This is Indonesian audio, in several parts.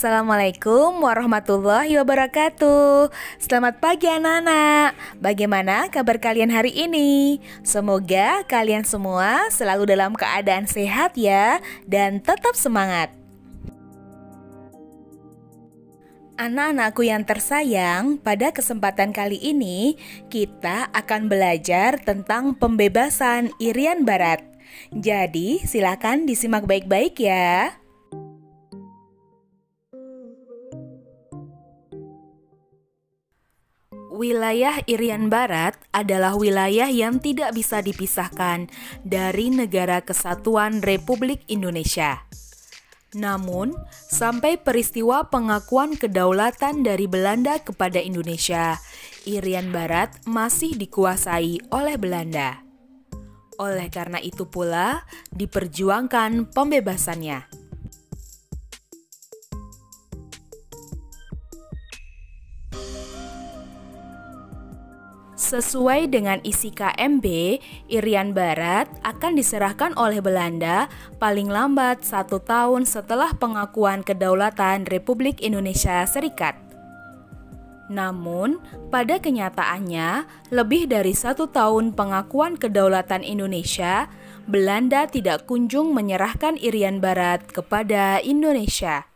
Assalamualaikum warahmatullahi wabarakatuh. Selamat pagi anak-anak. Bagaimana kabar kalian hari ini? Semoga kalian semua selalu dalam keadaan sehat ya, dan tetap semangat. Anak-anakku yang tersayang, pada kesempatan kali ini kita akan belajar tentang pembebasan Irian Barat. Jadi silakan disimak baik-baik ya. Wilayah Irian Barat adalah wilayah yang tidak bisa dipisahkan dari Negara Kesatuan Republik Indonesia. Namun, sampai peristiwa pengakuan kedaulatan dari Belanda kepada Indonesia, Irian Barat masih dikuasai oleh Belanda. Oleh karena itu pula, diperjuangkan pembebasannya. Sesuai dengan isi KMB, Irian Barat akan diserahkan oleh Belanda paling lambat 1 tahun setelah pengakuan kedaulatan Republik Indonesia Serikat. Namun, pada kenyataannya, lebih dari 1 tahun pengakuan kedaulatan Indonesia, Belanda tidak kunjung menyerahkan Irian Barat kepada Indonesia.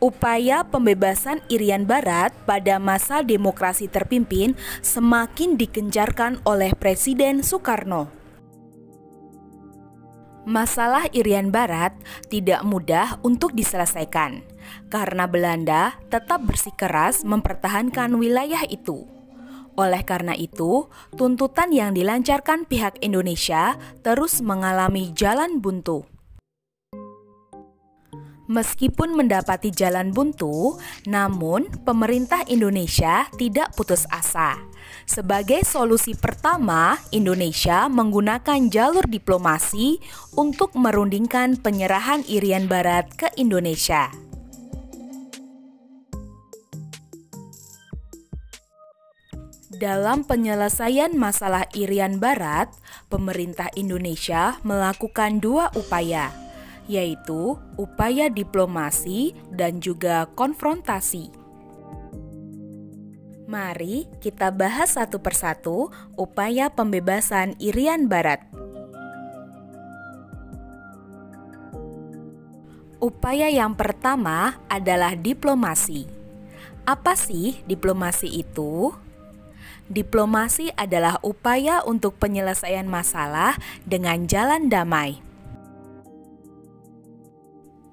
Upaya pembebasan Irian Barat pada masa demokrasi terpimpin semakin digencarkan oleh Presiden Soekarno. Masalah Irian Barat tidak mudah untuk diselesaikan, karena Belanda tetap bersikeras mempertahankan wilayah itu. Oleh karena itu, tuntutan yang dilancarkan pihak Indonesia terus mengalami jalan buntu. Meskipun mendapati jalan buntu, namun pemerintah Indonesia tidak putus asa. Sebagai solusi pertama, Indonesia menggunakan jalur diplomasi untuk merundingkan penyerahan Irian Barat ke Indonesia. Dalam penyelesaian masalah Irian Barat, pemerintah Indonesia melakukan 2 upaya, yaitu upaya diplomasi dan juga konfrontasi. Mari kita bahas satu persatu upaya pembebasan Irian Barat. Upaya yang pertama adalah diplomasi. Apa sih diplomasi itu? Diplomasi adalah upaya untuk penyelesaian masalah dengan jalan damai.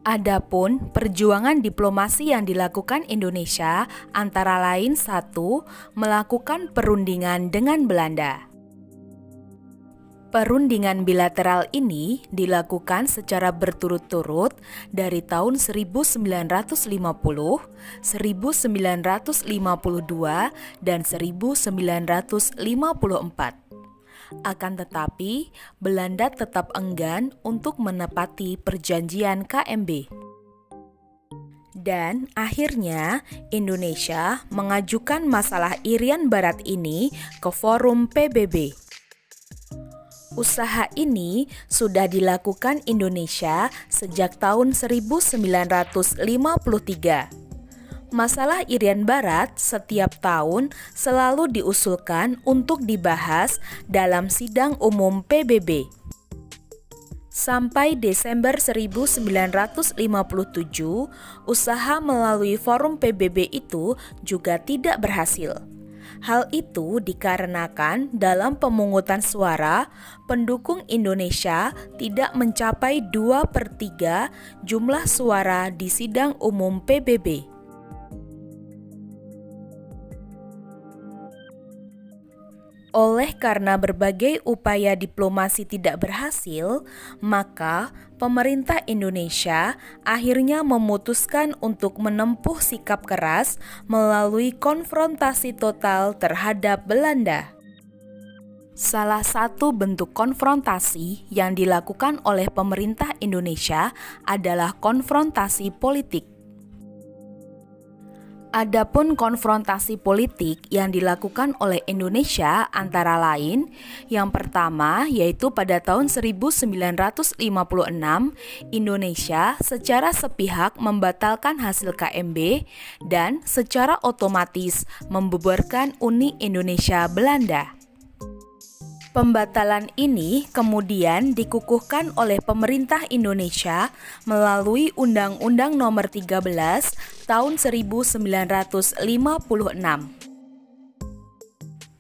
Adapun perjuangan diplomasi yang dilakukan Indonesia antara lain 1. Melakukan perundingan dengan Belanda. Perundingan bilateral ini dilakukan secara berturut-turut dari tahun 1950, 1952, dan 1954. Akan tetapi, Belanda tetap enggan untuk menepati perjanjian KMB. Dan akhirnya, Indonesia mengajukan masalah Irian Barat ini ke forum PBB. Usaha ini sudah dilakukan Indonesia sejak tahun 1953. Masalah Irian Barat setiap tahun selalu diusulkan untuk dibahas dalam sidang umum PBB. Sampai Desember 1957, usaha melalui forum PBB itu juga tidak berhasil. Hal itu dikarenakan dalam pemungutan suara, pendukung Indonesia tidak mencapai 2/3 jumlah suara di sidang umum PBB. Oleh karena berbagai upaya diplomasi tidak berhasil, maka pemerintah Indonesia akhirnya memutuskan untuk menempuh sikap keras melalui konfrontasi total terhadap Belanda. Salah satu bentuk konfrontasi yang dilakukan oleh pemerintah Indonesia adalah konfrontasi politik. Adapun konfrontasi politik yang dilakukan oleh Indonesia antara lain, yang pertama yaitu pada tahun 1956, Indonesia secara sepihak membatalkan hasil KMB dan secara otomatis membubarkan Uni Indonesia Belanda. Pembatalan ini kemudian dikukuhkan oleh pemerintah Indonesia melalui Undang-Undang Nomor 13 Tahun 1956.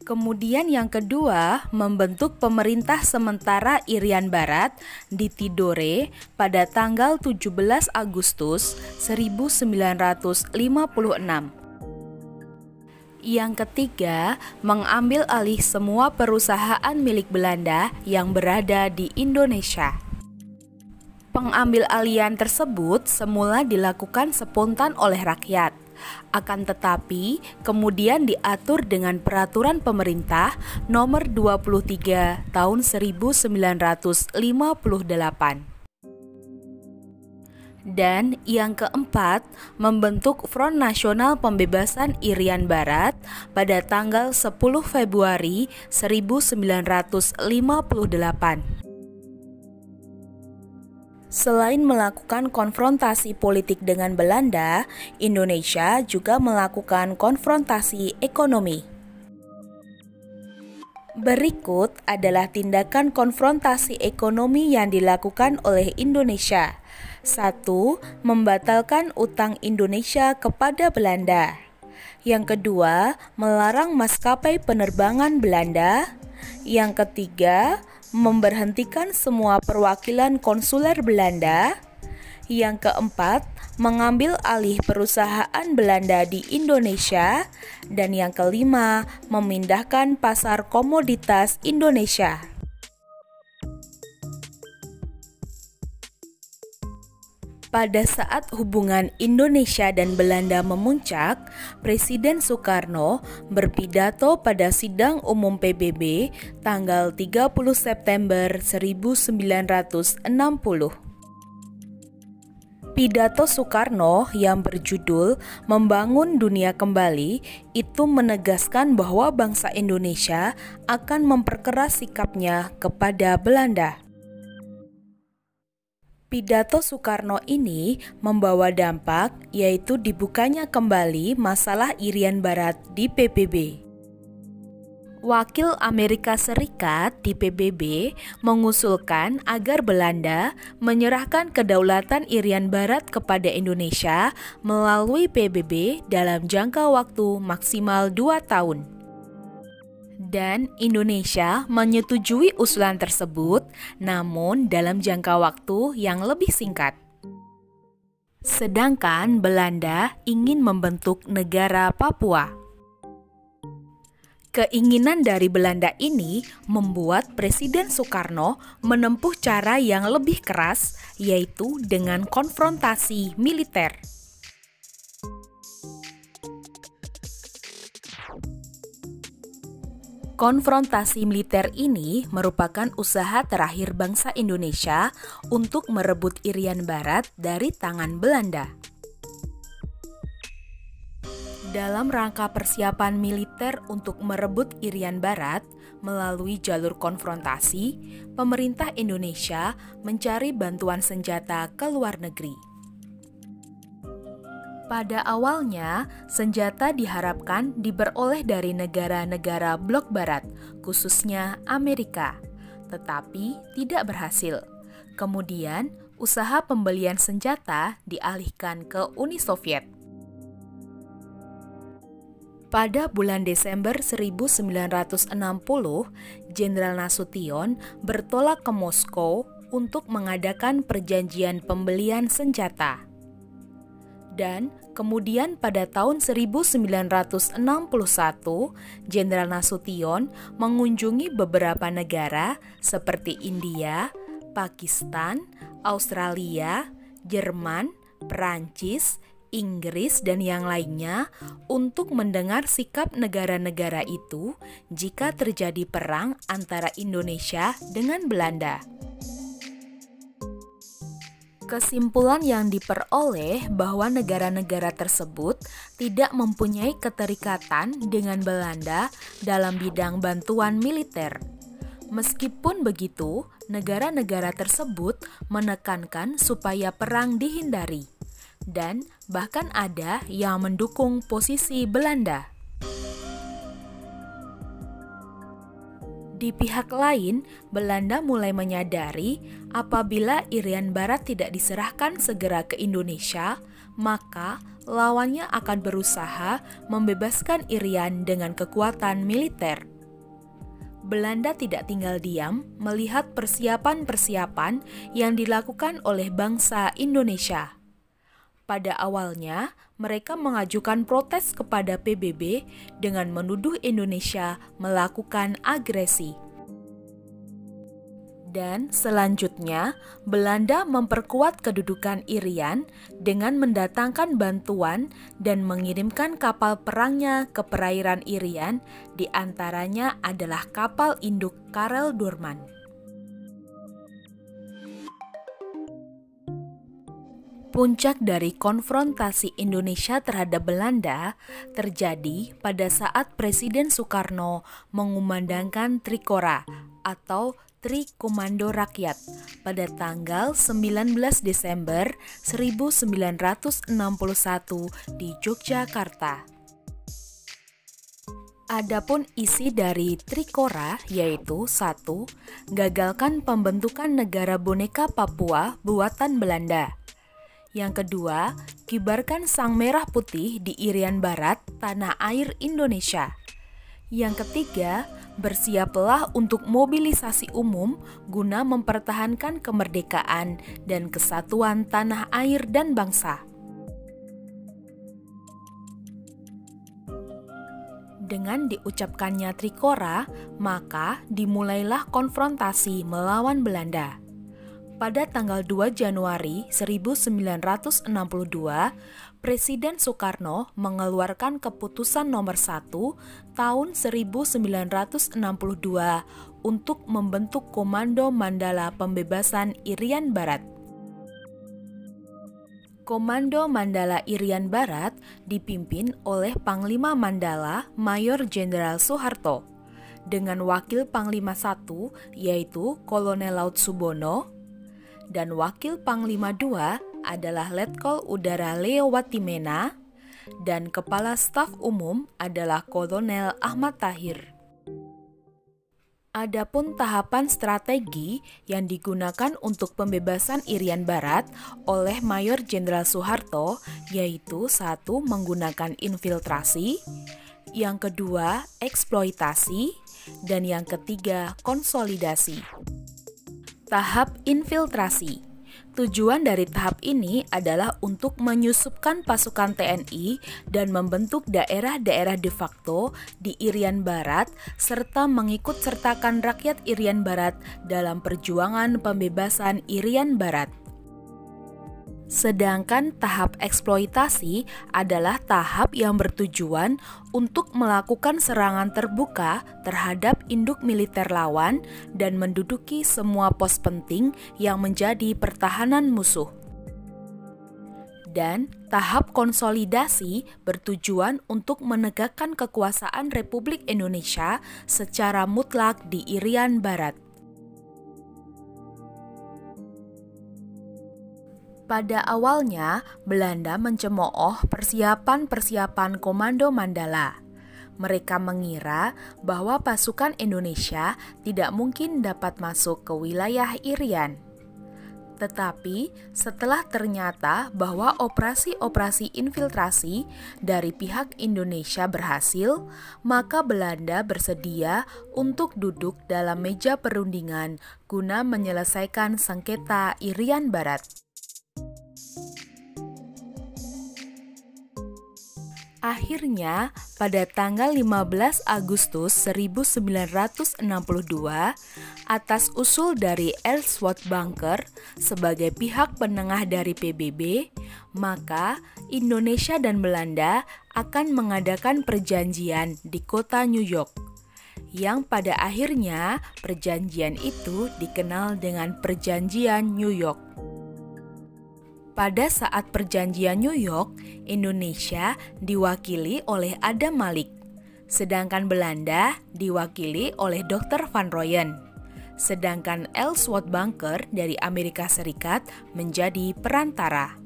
Kemudian yang kedua, membentuk pemerintah sementara Irian Barat di Tidore pada tanggal 17 Agustus 1956. Yang ketiga, mengambil alih semua perusahaan milik Belanda yang berada di Indonesia. Pengambil alihan tersebut semula dilakukan spontan oleh rakyat. Akan tetapi, kemudian diatur dengan peraturan pemerintah nomor 23 tahun 1958. Dan yang keempat, membentuk Front Nasional Pembebasan Irian Barat pada tanggal 10 Februari 1958. Selain melakukan konfrontasi politik dengan Belanda, Indonesia juga melakukan konfrontasi ekonomi. Berikut adalah tindakan konfrontasi ekonomi yang dilakukan oleh Indonesia. 1. Membatalkan utang Indonesia kepada Belanda. Yang kedua, melarang maskapai penerbangan Belanda. Yang ketiga, memberhentikan semua perwakilan konsuler Belanda. Yang keempat, mengambil alih perusahaan Belanda di Indonesia. Dan yang kelima, memindahkan pasar komoditas Indonesia. Pada saat hubungan Indonesia dan Belanda memuncak, Presiden Soekarno berpidato pada sidang umum PBB tanggal 30 September 1960. Pidato Soekarno yang berjudul Membangun Dunia Kembali itu menegaskan bahwa bangsa Indonesia akan memperkeras sikapnya kepada Belanda. Pidato Soekarno ini membawa dampak, yaitu dibukanya kembali masalah Irian Barat di PBB. Wakil Amerika Serikat di PBB mengusulkan agar Belanda menyerahkan kedaulatan Irian Barat kepada Indonesia melalui PBB dalam jangka waktu maksimal 2 tahun. Dan Indonesia menyetujui usulan tersebut, namun dalam jangka waktu yang lebih singkat. Sedangkan Belanda ingin membentuk negara Papua. Keinginan dari Belanda ini membuat Presiden Soekarno menempuh cara yang lebih keras, yaitu dengan konfrontasi militer. Konfrontasi militer ini merupakan usaha terakhir bangsa Indonesia untuk merebut Irian Barat dari tangan Belanda. Dalam rangka persiapan militer untuk merebut Irian Barat melalui jalur konfrontasi, pemerintah Indonesia mencari bantuan senjata ke luar negeri. Pada awalnya, senjata diharapkan diperoleh dari negara-negara blok barat, khususnya Amerika, tetapi tidak berhasil. Kemudian, usaha pembelian senjata dialihkan ke Uni Soviet. Pada bulan Desember 1960, Jenderal Nasution bertolak ke Moskow untuk mengadakan perjanjian pembelian senjata. Dan kemudian pada tahun 1961, Jenderal Nasution mengunjungi beberapa negara seperti India, Pakistan, Australia, Jerman, Perancis, Inggris, dan yang lainnya untuk mendengar sikap negara-negara itu jika terjadi perang antara Indonesia dengan Belanda. Kesimpulan yang diperoleh bahwa negara-negara tersebut tidak mempunyai keterikatan dengan Belanda dalam bidang bantuan militer. Meskipun begitu, negara-negara tersebut menekankan supaya perang dihindari, dan bahkan ada yang mendukung posisi Belanda. Di pihak lain, Belanda mulai menyadari apabila Irian Barat tidak diserahkan segera ke Indonesia, maka lawannya akan berusaha membebaskan Irian dengan kekuatan militer. Belanda tidak tinggal diam melihat persiapan-persiapan yang dilakukan oleh bangsa Indonesia. Pada awalnya, mereka mengajukan protes kepada PBB dengan menuduh Indonesia melakukan agresi. Dan selanjutnya, Belanda memperkuat kedudukan Irian dengan mendatangkan bantuan dan mengirimkan kapal perangnya ke perairan Irian, di antaranya adalah kapal induk Karel Doorman. Puncak dari konfrontasi Indonesia terhadap Belanda terjadi pada saat Presiden Soekarno mengumandangkan Trikora atau Tri Komando Rakyat pada tanggal 19 Desember 1961 di Yogyakarta. Adapun isi dari Trikora yaitu 1. Gagalkan pembentukan negara boneka Papua buatan Belanda. Yang kedua, kibarkan sang merah putih di Irian Barat, tanah air Indonesia. Yang ketiga, bersiaplah untuk mobilisasi umum guna mempertahankan kemerdekaan dan kesatuan tanah air dan bangsa. Dengan diucapkannya Trikora, maka dimulailah konfrontasi melawan Belanda. Pada tanggal 2 Januari 1962, Presiden Soekarno mengeluarkan keputusan nomor 1 tahun 1962 untuk membentuk Komando Mandala Pembebasan Irian Barat. Komando Mandala Irian Barat dipimpin oleh Panglima Mandala Mayor Jenderal Soeharto, dengan Wakil Panglima I yaitu Kolonel Laut Subono, dan Wakil Panglima II adalah Letkol Udara Leo Watimena, dan Kepala Staf Umum adalah Kolonel Ahmad Tahir. Adapun tahapan strategi yang digunakan untuk pembebasan Irian Barat oleh Mayor Jenderal Soeharto yaitu 1. Menggunakan infiltrasi, yang kedua eksploitasi, dan yang ketiga konsolidasi. Tahap infiltrasi. Tujuan dari tahap ini adalah untuk menyusupkan pasukan TNI dan membentuk daerah-daerah de facto di Irian Barat serta mengikut sertakan rakyat Irian Barat dalam perjuangan pembebasan Irian Barat. Sedangkan tahap eksploitasi adalah tahap yang bertujuan untuk melakukan serangan terbuka terhadap induk militer lawan dan menduduki semua pos penting yang menjadi pertahanan musuh. Dan tahap konsolidasi bertujuan untuk menegakkan kekuasaan Republik Indonesia secara mutlak di Irian Barat. Pada awalnya, Belanda mencemooh persiapan-persiapan Komando Mandala. Mereka mengira bahwa pasukan Indonesia tidak mungkin dapat masuk ke wilayah Irian. Tetapi setelah ternyata bahwa operasi-operasi infiltrasi dari pihak Indonesia berhasil, maka Belanda bersedia untuk duduk dalam meja perundingan guna menyelesaikan sengketa Irian Barat. Akhirnya, pada tanggal 15 Agustus 1962, atas usul dari Ellsworth Bunker sebagai pihak penengah dari PBB, maka Indonesia dan Belanda akan mengadakan perjanjian di kota New York, yang pada akhirnya perjanjian itu dikenal dengan Perjanjian New York. Pada saat perjanjian New York, Indonesia diwakili oleh Adam Malik, sedangkan Belanda diwakili oleh Dr. Van Rooyen. Sedangkan Ellsworth Bunker dari Amerika Serikat menjadi perantara.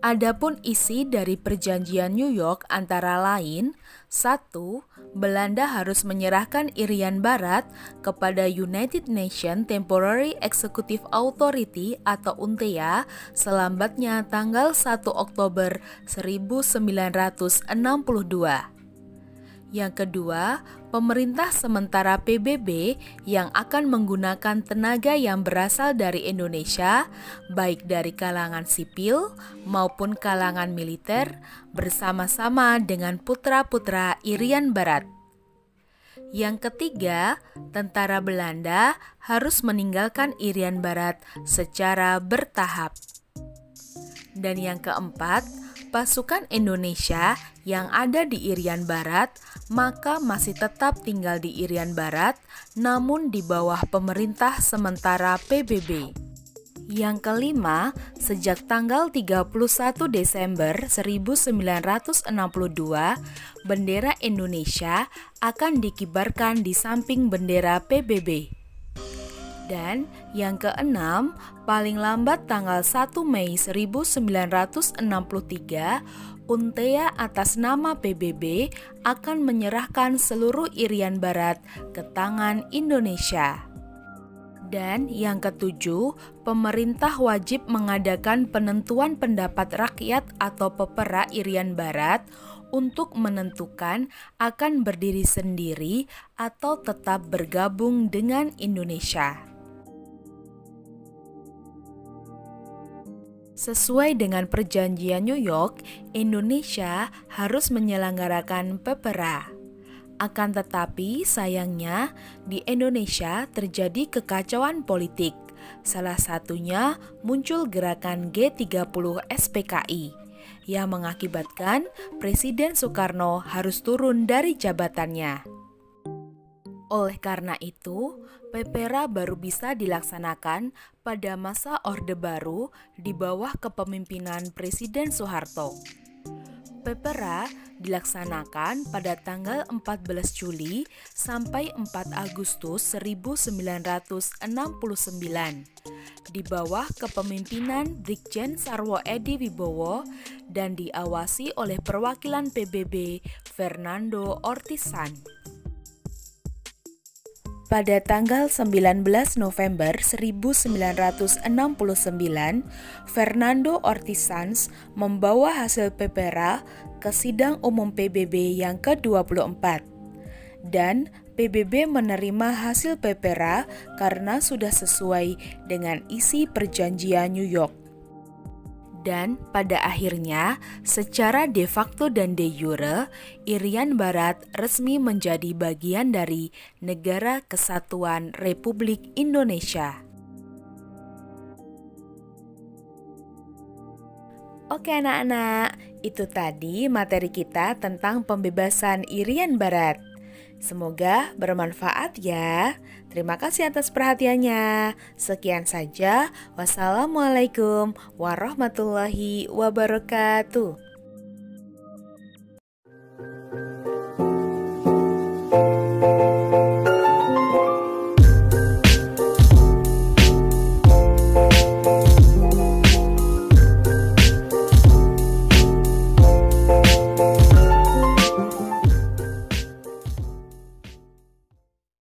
Adapun isi dari perjanjian New York antara lain, 1. Belanda harus menyerahkan Irian Barat kepada United Nations Temporary Executive Authority atau UNTEA selambatnya tanggal 1 Oktober 1962. Yang kedua, pemerintah sementara PBB yang akan menggunakan tenaga yang berasal dari Indonesia, baik dari kalangan sipil maupun kalangan militer, bersama-sama dengan putra-putra Irian Barat. Yang ketiga, tentara Belanda harus meninggalkan Irian Barat secara bertahap. Dan yang keempat, pasukan Indonesia yang ada di Irian Barat maka masih tetap tinggal di Irian Barat namun di bawah pemerintah sementara PBB. Yang kelima, sejak tanggal 31 Desember 1962, bendera Indonesia akan dikibarkan di samping bendera PBB. Dan yang keenam, paling lambat tanggal 1 Mei 1963, UNTEA atas nama PBB akan menyerahkan seluruh Irian Barat ke tangan Indonesia. Dan yang ketujuh, pemerintah wajib mengadakan penentuan pendapat rakyat atau PEPERA Irian Barat untuk menentukan akan berdiri sendiri atau tetap bergabung dengan Indonesia. Sesuai dengan perjanjian New York, Indonesia harus menyelenggarakan PEPERA. Akan tetapi, sayangnya, di Indonesia terjadi kekacauan politik. Salah satunya muncul gerakan G30 SPKI yang mengakibatkan Presiden Soekarno harus turun dari jabatannya. Oleh karena itu, PEPERA baru bisa dilaksanakan pada masa Orde Baru di bawah kepemimpinan Presiden Soeharto. PEPERA dilaksanakan pada tanggal 14 Juli sampai 4 Agustus 1969 di bawah kepemimpinan Brigjen Sarwo Edi Wibowo dan diawasi oleh perwakilan PBB Fernando Ortiz-Sans. Pada tanggal 19 November 1969, Fernando Ortiz-Sans membawa hasil PEPERA ke Sidang Umum PBB yang ke-24. Dan PBB menerima hasil PEPERA karena sudah sesuai dengan isi perjanjian New York. Dan pada akhirnya, secara de facto dan de jure, Irian Barat resmi menjadi bagian dari Negara Kesatuan Republik Indonesia. Oke anak-anak, itu tadi materi kita tentang pembebasan Irian Barat. Semoga bermanfaat ya. Terima kasih atas perhatiannya. Sekian saja. Wassalamualaikum warahmatullahi wabarakatuh.